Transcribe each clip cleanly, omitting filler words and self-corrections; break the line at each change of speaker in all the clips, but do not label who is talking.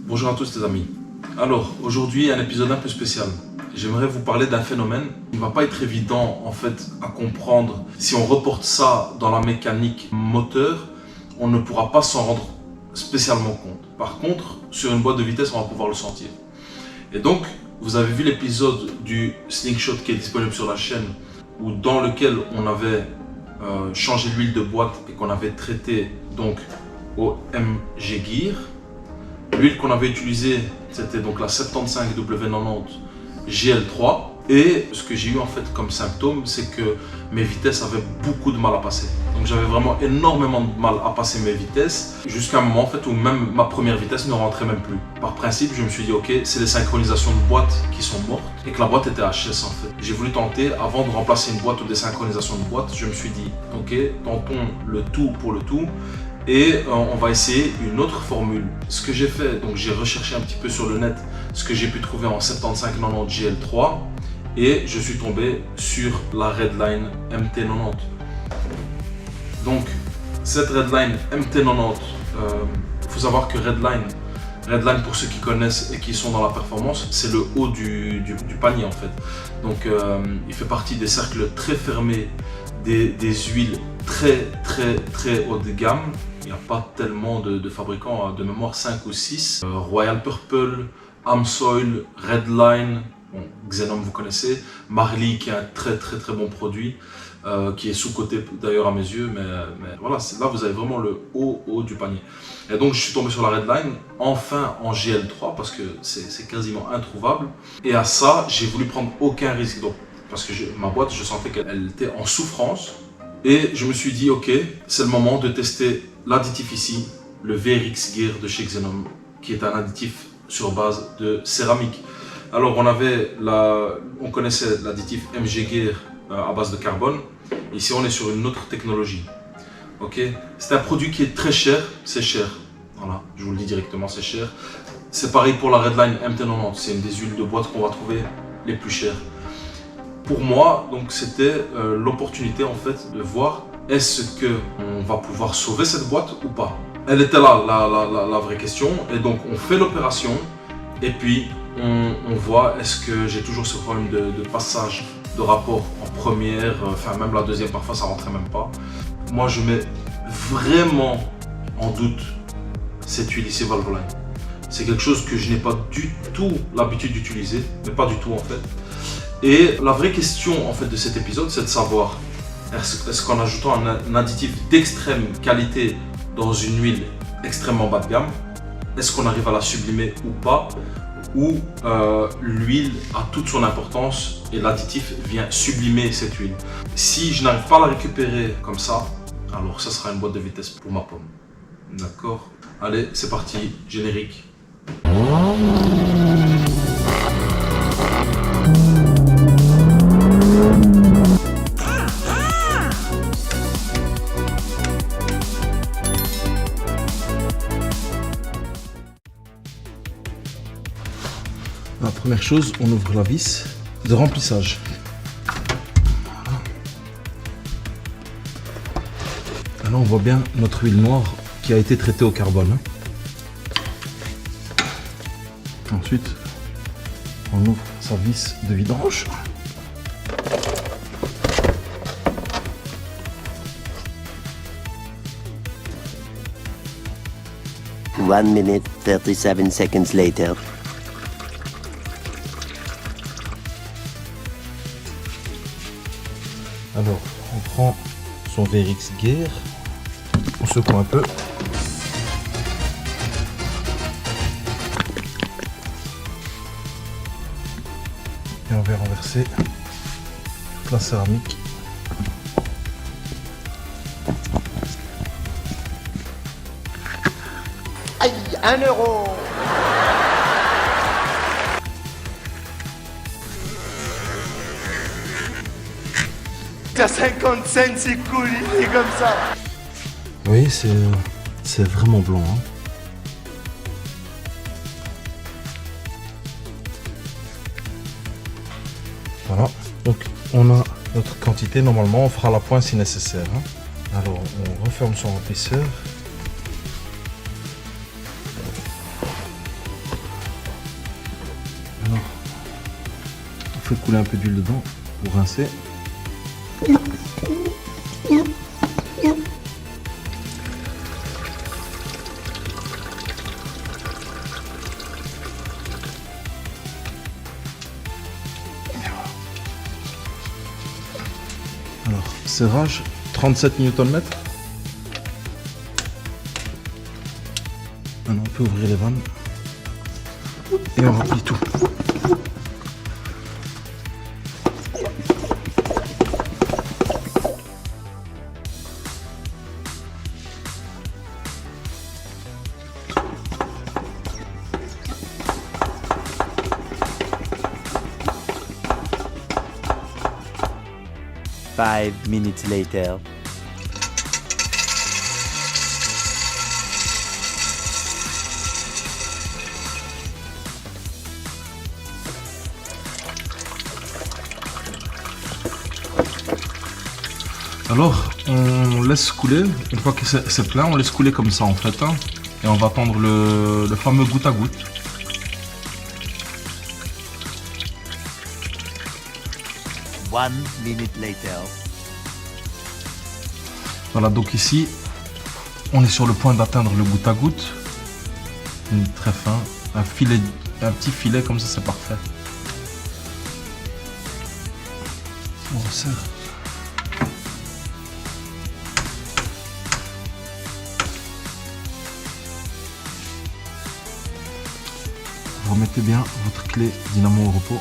Bonjour à tous les amis. Alors aujourd'hui un épisode un peu spécial. J'aimerais vous parler d'un phénomène qui ne va pas être évident en fait à comprendre. Si on reporte ça dans la mécanique moteur, on ne pourra pas s'en rendre spécialement compte. Par contre, sur une boîte de vitesse, on va pouvoir le sentir. Et donc, vous avez vu l'épisode du Slingshot qui est disponible sur la chaîne, dans lequel on avait changé l'huile de boîte et qu'on avait traité donc au MG Gear. L'huile qu'on avait utilisée, c'était donc la 75W90 GL3. Et ce que j'ai eu en fait comme symptôme, c'est que mes vitesses avaient beaucoup de mal à passer. Donc j'avais vraiment énormément de mal à passer mes vitesses, jusqu'à un moment en fait où même ma première vitesse ne rentrait même plus. Par principe, je me suis dit ok, c'est les synchronisations de boîte qui sont mortes et que la boîte était HS en fait. J'ai voulu tenter, avant de remplacer une boîte ou des synchronisations de boîte, je me suis dit ok, tentons le tout pour le tout. Et on va essayer une autre formule. Ce que j'ai fait, donc j'ai recherché un petit peu sur le net ce que j'ai pu trouver en 7590 GL3 et je suis tombé sur la Redline MT90. Donc cette Redline MT90, il faut savoir que Redline pour ceux qui connaissent et qui sont dans la performance, c'est le haut du panier en fait. Donc il fait partie des cercles très fermés, des huiles très haut de gamme. Il n'y a pas tellement de fabricants, de mémoire 5 ou 6. Royal Purple, Amsoil, Redline, bon, Xenom vous connaissez, Marley qui est un très bon produit, qui est sous-coté d'ailleurs à mes yeux, mais voilà, là vous avez vraiment le haut du panier. Et donc je suis tombé sur la Redline, enfin en GL3 parce que c'est quasiment introuvable. Et à ça, j'ai voulu prendre aucun risque, donc, parce que ma boîte, je sentais qu'elle était en souffrance. Et je me suis dit, ok, c'est le moment de tester l'additif ici, le VRX Gear de chez Xenom, qui est un additif sur base de céramique. Alors on connaissait l'additif MG Gear à base de carbone. Ici, on est sur une autre technologie. Ok, c'est un produit qui est très cher, c'est cher. Voilà, je vous le dis directement, c'est cher. C'est pareil pour la Redline MT90, c'est une des huiles de boîte qu'on va trouver les plus chères. Pour moi, donc c'était l'opportunité en fait de voir est-ce qu'on va pouvoir sauver cette boîte ou pas. Elle était là, la vraie question. Et donc on fait l'opération et puis on voit est-ce que j'ai toujours ce problème de passage de rapport en première, enfin même la deuxième parfois ça rentrait même pas. Moi je mets vraiment en doute cette huile ici Valvoline. C'est quelque chose que je n'ai pas du tout l'habitude d'utiliser, mais pas du tout en fait. Et la vraie question en fait de cet épisode, c'est de savoir est-ce qu'en ajoutant un additif d'extrême qualité dans une huile extrêmement bas de gamme, est-ce qu'on arrive à la sublimer ou pas, ou l'huile a toute son importance et l'additif vient sublimer cette huile. Si je n'arrive pas à la récupérer comme ça, alors ça sera une boîte de vitesse pour ma pomme. D'accord? Allez, c'est parti, générique. La première chose, on ouvre la vis de remplissage. Alors on voit bien notre huile noire qui a été traitée au carbone. Ensuite, on ouvre sa vis de vidange.
One minute, 37 seconds later.
Alors, on prend son VRX Gear, on secoue un peu. Et on va renverser toute la céramique.
Aïe, 1 euro.
T'as 50 cents, c'est cool, il est comme ça.
Oui, c'est vraiment blanc. Hein. Voilà, donc on a notre quantité. Normalement, on fera la pointe si nécessaire. Hein. Alors, on referme son remplisseur. fait couler un peu d'huile dedans pour rincer. Alors, serrage, 37 Nm. Maintenant, on peut ouvrir les vannes et on remplit tout.
Five minutes later.
Alors, on laisse couler. Une fois que c'est plein, on laisse couler comme ça en fait. Hein, et on va attendre le fameux goutte à goutte.
One minute later.
Voilà, donc ici, on est sur le point d'atteindre le goutte à goutte. Très fin. Un petit filet comme ça, c'est parfait. On resserre. Vous remettez bien votre clé dynamo au repos.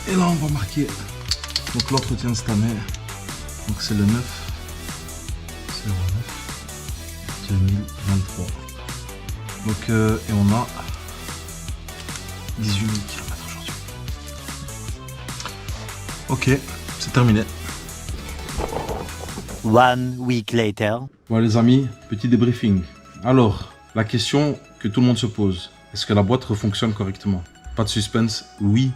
Et là, on va marquer donc l'entretien de cette année. Donc c'est le 9 2023. Donc et on a 18 000 km aujourd'hui. Ok, c'est terminé.
One week later.
Voilà les amis, petit débriefing. Alors, la question que tout le monde se pose, est-ce que la boîte refonctionne correctement? Pas de suspense, oui,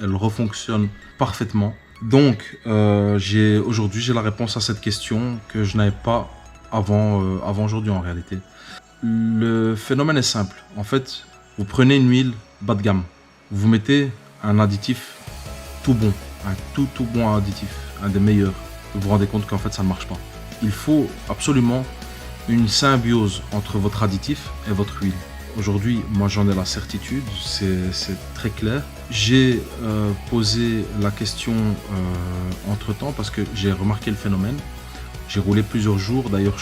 elle refonctionne parfaitement. Donc, aujourd'hui, j'ai la réponse à cette question que je n'avais pas avant aujourd'hui en réalité. Le phénomène est simple. En fait, vous prenez une huile bas de gamme, vous mettez un additif tout bon, un tout bon additif, un des meilleurs. Vous vous rendez compte qu'en fait, ça ne marche pas. Il faut absolument une symbiose entre votre additif et votre huile. Aujourd'hui, moi j'en ai la certitude, c'est très clair. J'ai posé la question entre temps parce que j'ai remarqué le phénomène. J'ai roulé plusieurs jours, d'ailleurs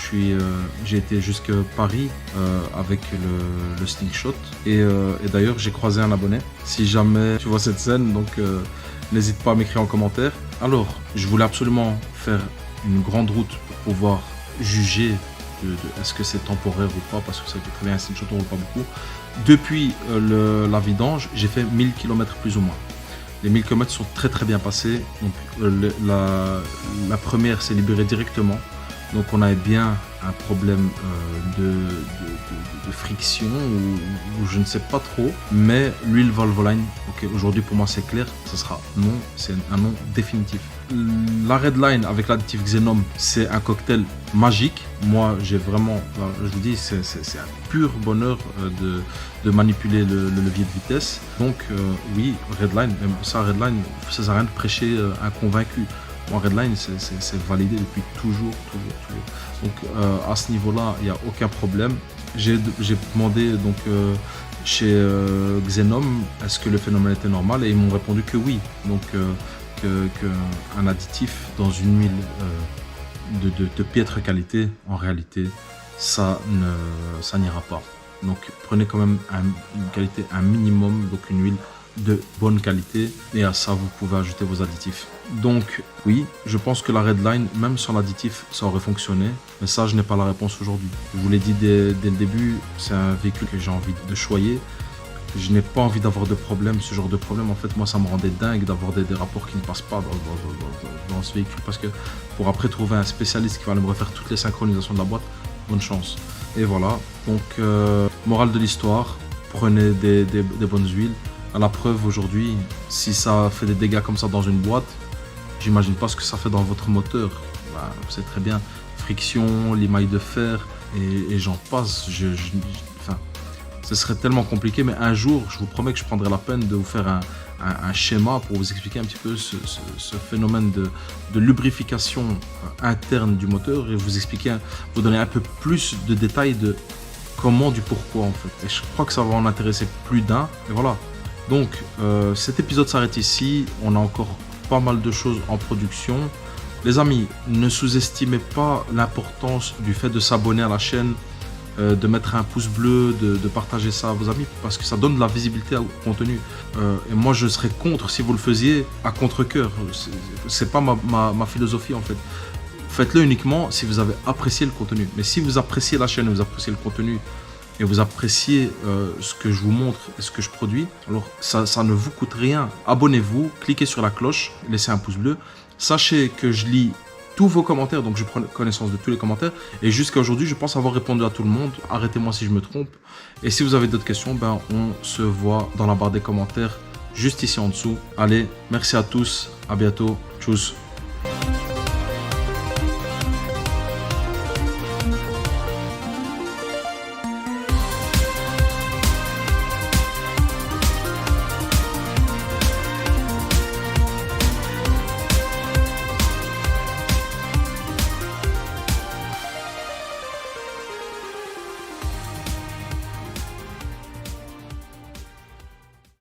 j'ai été jusqu'à Paris avec le slingshot et d'ailleurs j'ai croisé un abonné. Si jamais tu vois cette scène, donc n'hésite pas à m'écrire en commentaire. Alors, je voulais absolument faire une grande route pour pouvoir juger est-ce que c'est temporaire ou pas, parce que ça fait très bien un slingshot, on roule pas beaucoup. Depuis la vidange, j'ai fait 1000 km plus ou moins. Les 1000 km sont très bien passés. Donc, la première s'est libérée directement. Donc on avait bien un problème de friction ou je ne sais pas trop. Mais l'huile Valvoline, ok, aujourd'hui pour moi c'est clair, ce sera non, c'est un non définitif. La Redline avec l'additif Xenom, c'est un cocktail magique. Moi j'ai vraiment, je vous dis, c'est un pur bonheur de manipuler le levier de vitesse. Donc oui, Redline, même ça Redline, ça sert à rien de prêcher un convaincu. Moi, Redline, c'est validé depuis toujours. Donc, à ce niveau-là, il n'y a aucun problème. J'ai demandé donc, chez Xenom, est-ce que le phénomène était normal? Et ils m'ont répondu que oui. Donc, qu'un additif dans une huile de piètre qualité, en réalité, ça n'ira pas. Donc, prenez quand même une qualité, un minimum, donc une huile de bonne qualité, et à ça vous pouvez ajouter vos additifs. Donc oui, je pense que la Redline, même sans l'additif, ça aurait fonctionné, mais ça je n'ai pas la réponse aujourd'hui. Je vous l'ai dit dès le début, c'est un véhicule que j'ai envie de choyer. Je n'ai pas envie d'avoir de problème, ce genre de problème. En fait, moi ça me rendait dingue d'avoir des rapports qui ne passent pas dans ce véhicule, parce que pour après trouver un spécialiste qui va aller me refaire toutes les synchronisations de la boîte, bonne chance. Et voilà, donc morale de l'histoire, prenez des bonnes huiles. À la preuve aujourd'hui, si ça fait des dégâts comme ça dans une boîte, j'imagine pas ce que ça fait dans votre moteur. Bah, c'est très bien. friction, l'émail de fer et j'en passe. Enfin, ce serait tellement compliqué, mais un jour, je vous promets que je prendrai la peine de vous faire un schéma pour vous expliquer un petit peu ce phénomène de lubrification interne du moteur et vous donner un peu plus de détails de comment, du pourquoi en fait. Et je crois que ça va en intéresser plus d'un. Et voilà. Donc cet épisode s'arrête ici. On a encore pas mal de choses en production. Les amis, ne sous-estimez pas l'importance du fait de s'abonner à la chaîne, de mettre un pouce bleu, de partager ça à vos amis parce que ça donne de la visibilité au contenu. Et moi je serais contre si vous le faisiez à contre-cœur. C'est pas ma philosophie en fait. Faites-le uniquement si vous avez apprécié le contenu. Mais si vous appréciez la chaîne, vous appréciez le contenu et vous appréciez ce que je vous montre et ce que je produis, alors ça ne vous coûte rien. Abonnez-vous, cliquez sur la cloche, laissez un pouce bleu. Sachez que je lis tous vos commentaires, donc je prends connaissance de tous les commentaires. Et jusqu'à aujourd'hui, je pense avoir répondu à tout le monde. Arrêtez-moi si je me trompe. Et si vous avez d'autres questions, on se voit dans la barre des commentaires, juste ici en dessous. Allez, merci à tous, à bientôt, tchuss.